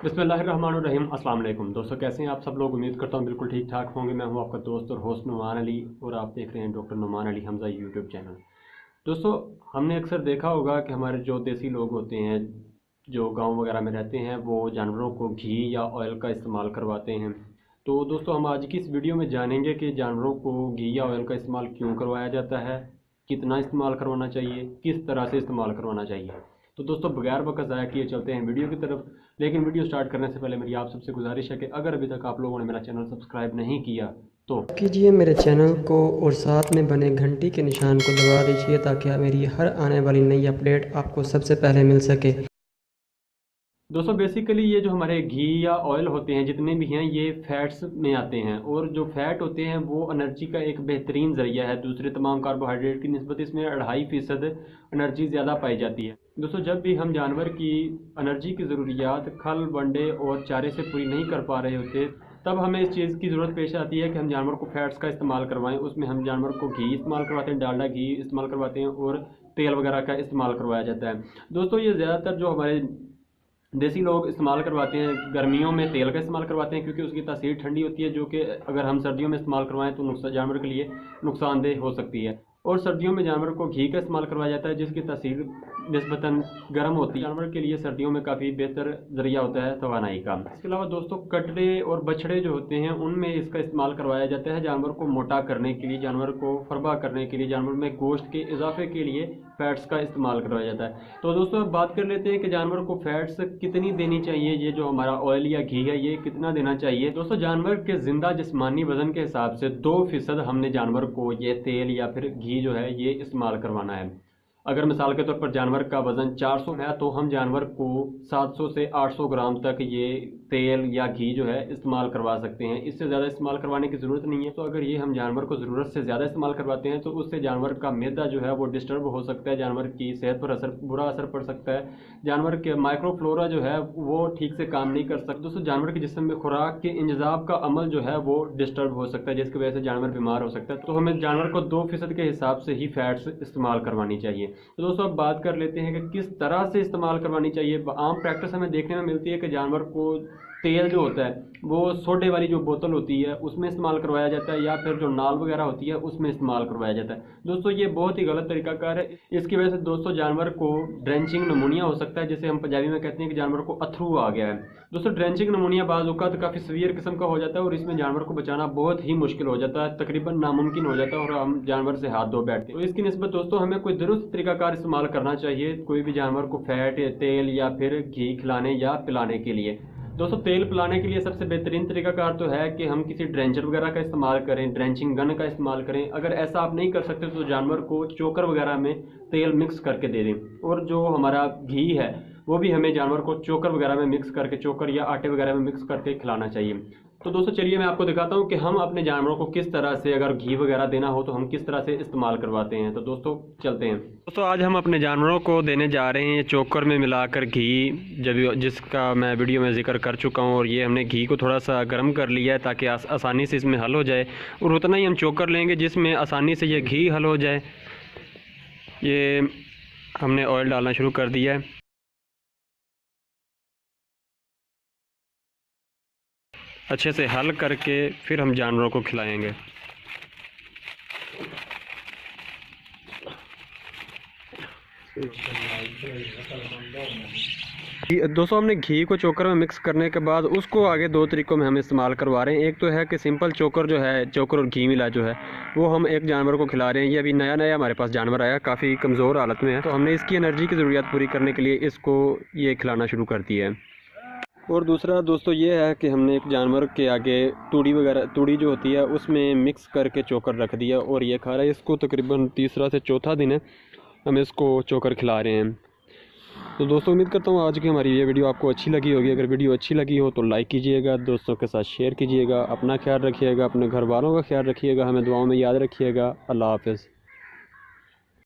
बिस्मिल्लाहिर्रहमानिर्रहीम। अस्सलाम वालेकुम दोस्तों, कैसे हैं आप सब लोग। उम्मीद करता हूँ बिल्कुल ठीक ठाक होंगे। मैं हूँ आपका दोस्त और होस्ट नुमान अली और आप देख रहे हैं doctor Numan Ali Hamza YouTube channel. दोस्तों, हमने अक्सर देखा होगा कि हमारे जो देसी लोग होते हैं, जो गांव वगैरह में रहते हैं, वो जानवरों को घी या ऑयल का इस्तेमाल करवाते हैं। तो दोस्तों, हम आज की इस वीडियो में जानेंगे कि जानवरों को घी या ऑयल का इस्तेमाल क्यों करवाया जाता है, कितना इस्तेमाल करवाना चाहिए, किस तरह से इस्तेमाल करवाना चाहिए। तो दोस्तों, बगैर वक्त ज़ाया किए चलते हैं वीडियो की तरफ। लेकिन वीडियो स्टार्ट करने से पहले मेरी आप सबसे गुजारिश है कि अगर अभी तक आप लोगों ने मेरा चैनल सब्सक्राइब नहीं किया तो कीजिए मेरे चैनल को और साथ में बने घंटी के निशान को दबा दीजिए ताकि मेरी हर आने वाली नई अपडेट आपको सबसे पहले मिल सके। दोस्तों, बेसिकली ये जो हमारे घी या ऑयल होते हैं, जितने भी हैं, ये फैट्स में आते हैं। और जो फैट होते हैं वो एनर्जी का एक बेहतरीन ज़रिया है। दूसरे तमाम कार्बोहाइड्रेट की निस्बत इसमें 2.5% एनर्जी ज़्यादा पाई जाती है। दोस्तों, जब भी हम जानवर की एनर्जी की ज़रूरियात खल वंडे और चारे से पूरी नहीं कर पा रहे होते, तब हमें इस चीज़ की ज़रूरत पेश आती है कि हम जानवर को फैट्स का इस्तेमाल करवाएं। उसमें हम जानवर को घी इस्तेमाल करवाते हैं, डालडा घी इस्तेमाल करवाते हैं और तेल वगैरह का इस्तेमाल करवाया जाता है। दोस्तों, ये ज़्यादातर जो हमारे देसी लोग इस्तेमाल करवाते हैं, गर्मियों में तेल का इस्तेमाल करवाते हैं क्योंकि उसकी तासीर ठंडी होती है, जो कि अगर हम सर्दियों में इस्तेमाल करवाएं तो जानवर के लिए नुकसानदेह हो सकती है। और सर्दियों में जानवर को घी का इस्तेमाल करवाया जाता है, जिसकी तासीर निस्बतन गर्म होती है। जानवर के लिए सर्दियों में काफ़ी बेहतर ज़रिया होता है तवानाई का। इसके अलावा दोस्तों, कटड़े और बछड़े जो होते हैं उनमें इसका इस्तेमाल करवाया जाता है जानवर को मोटा करने के लिए, जानवर को फरबा करने के लिए, जानवर में गोश्त के इजाफे के लिए फैट्स का इस्तेमाल करवाया जाता है। तो दोस्तों, अब बात कर लेते हैं कि जानवर को फैट्स कितनी देनी चाहिए। ये जो हमारा ऑयल या घी है, ये कितना देना चाहिए। दोस्तों, जानवर के जिंदा जिस्मानी वजन के हिसाब से 2% हमने जानवर को ये तेल या फिर घी जो है ये इस्तेमाल करवाना है। अगर मिसाल के तौर पर जानवर का वज़न 400 है तो हम जानवर को 700 से 800 ग्राम तक ये तेल या घी जो है इस्तेमाल करवा सकते हैं। इससे ज़्यादा इस्तेमाल करवाने की ज़रूरत नहीं है। तो अगर ये हम जानवर को ज़रूरत से ज़्यादा इस्तेमाल करवाते हैं तो उससे जानवर का मैदा जो है वो डिस्टर्ब हो सकता है, जानवर की सेहत पर बुरा असर पड़ सकता है, जानवर के माइक्रोफ्लोरा जो है वो ठीक से काम नहीं कर सकता। दोस्तों, जानवर के जिस्म में खुराक के इंतज़ाम का अमल जो है वो डिस्टर्ब हो सकता है, जिसकी वजह से जानवर बीमार हो सकता है। तो हमें जानवर को 2% के हिसाब से ही फैट्स इस्तेमाल करवानी चाहिए। तो दोस्तों, अब बात कर लेते हैं कि किस तरह से इस्तेमाल करवानी चाहिए। आम प्रैक्टिस हमें देखने में मिलती है कि जानवर को तेल जो होता है वो सोडे वाली जो बोतल होती है उसमें इस्तेमाल करवाया जाता है, या फिर जो नाल वगैरह होती है उसमें इस्तेमाल करवाया जाता है। दोस्तों, ये बहुत ही गलत तरीकाकार है। इसकी वजह से दोस्तों जानवर को ड्रेंचिंग नमूनिया हो सकता है, जिसे हम पंजाबी में कहते हैं कि जानवर को अथरू आ गया है। दोस्तों, ड्रेंचिंग नमूनिया बाज़ औक़ात काफ़ी सीवियर किस्म का हो जाता है और इसमें जानवर को बचाना बहुत ही मुश्किल हो जाता है, तकरीबन नामुमकिन हो जाता है, और हम जानवर से हाथ धो बैठते हैं। तो इसकी निस्बत दोस्तों हमें कोई दुरुस्त तरीकाकार इस्तेमाल करना चाहिए कोई भी जानवर को फैट या तेल या फिर घी खिलाने या पिलाने के लिए। दोस्तों, तेल पिलाने के लिए सबसे बेहतरीन तरीकाकार तो है कि हम किसी ड्रेंचर वगैरह का इस्तेमाल करें, ड्रेंचिंग गन का इस्तेमाल करें। अगर ऐसा आप नहीं कर सकते तो जानवर को चोकर वगैरह में तेल मिक्स करके दे दें। और जो हमारा घी है वो भी हमें जानवर को चोकर वगैरह में मिक्स करके, चोकर या आटे वगैरह में मिक्स करके खिलाना चाहिए। तो दोस्तों, चलिए मैं आपको दिखाता हूँ कि हम अपने जानवरों को किस तरह से, अगर घी वगैरह देना हो तो हम किस तरह से इस्तेमाल करवाते हैं। तो दोस्तों चलते हैं। दोस्तों, आज हम अपने जानवरों को देने जा रहे हैं चोकर में मिलाकर घी, जिसका मैं वीडियो में जिक्र कर चुका हूँ। और ये हमने घी को थोड़ा सा गर्म कर लिया है ताकि आसानी से इसमें हल हो जाए, और उतना ही हम चोकर लेंगे जिसमें आसानी से ये घी हल हो जाए। ये हमने ऑयल डालना शुरू कर दिया है। अच्छे से हल करके फिर हम जानवरों को खिलाएंगे। दोस्तों, हमने घी को चोकर में मिक्स करने के बाद उसको आगे 2 तरीक़ों में हम इस्तेमाल करवा रहे हैं। एक तो है कि सिंपल चोकर जो है, चोकर और घी मिला जो है, वो हम एक जानवर को खिला रहे हैं। ये अभी नया नया हमारे पास जानवर आया, काफ़ी कमज़ोर हालत में है, तो हमने इसकी एनर्जी की ज़रूरियात पूरी करने के लिए इसको ये खिलाना शुरू कर दिया है। और दूसरा दोस्तों ये है कि हमने एक जानवर के आगे तूड़ी जो होती है उसमें मिक्स करके चोकर रख दिया और ये खा रहा है। इसको तकरीबन तीसरा से चौथा दिन है हम इसको चोकर खिला रहे हैं। तो दोस्तों, उम्मीद करता हूँ आज की हमारी ये वीडियो आपको अच्छी लगी होगी। अगर वीडियो अच्छी लगी हो तो लाइक कीजिएगा, दोस्तों के साथ शेयर कीजिएगा, अपना ख्याल रखिएगा, अपने घर वालों का ख्याल रखिएगा, हमें दुआओं में याद रखिएगा। अल्लाह हाफ़िज़।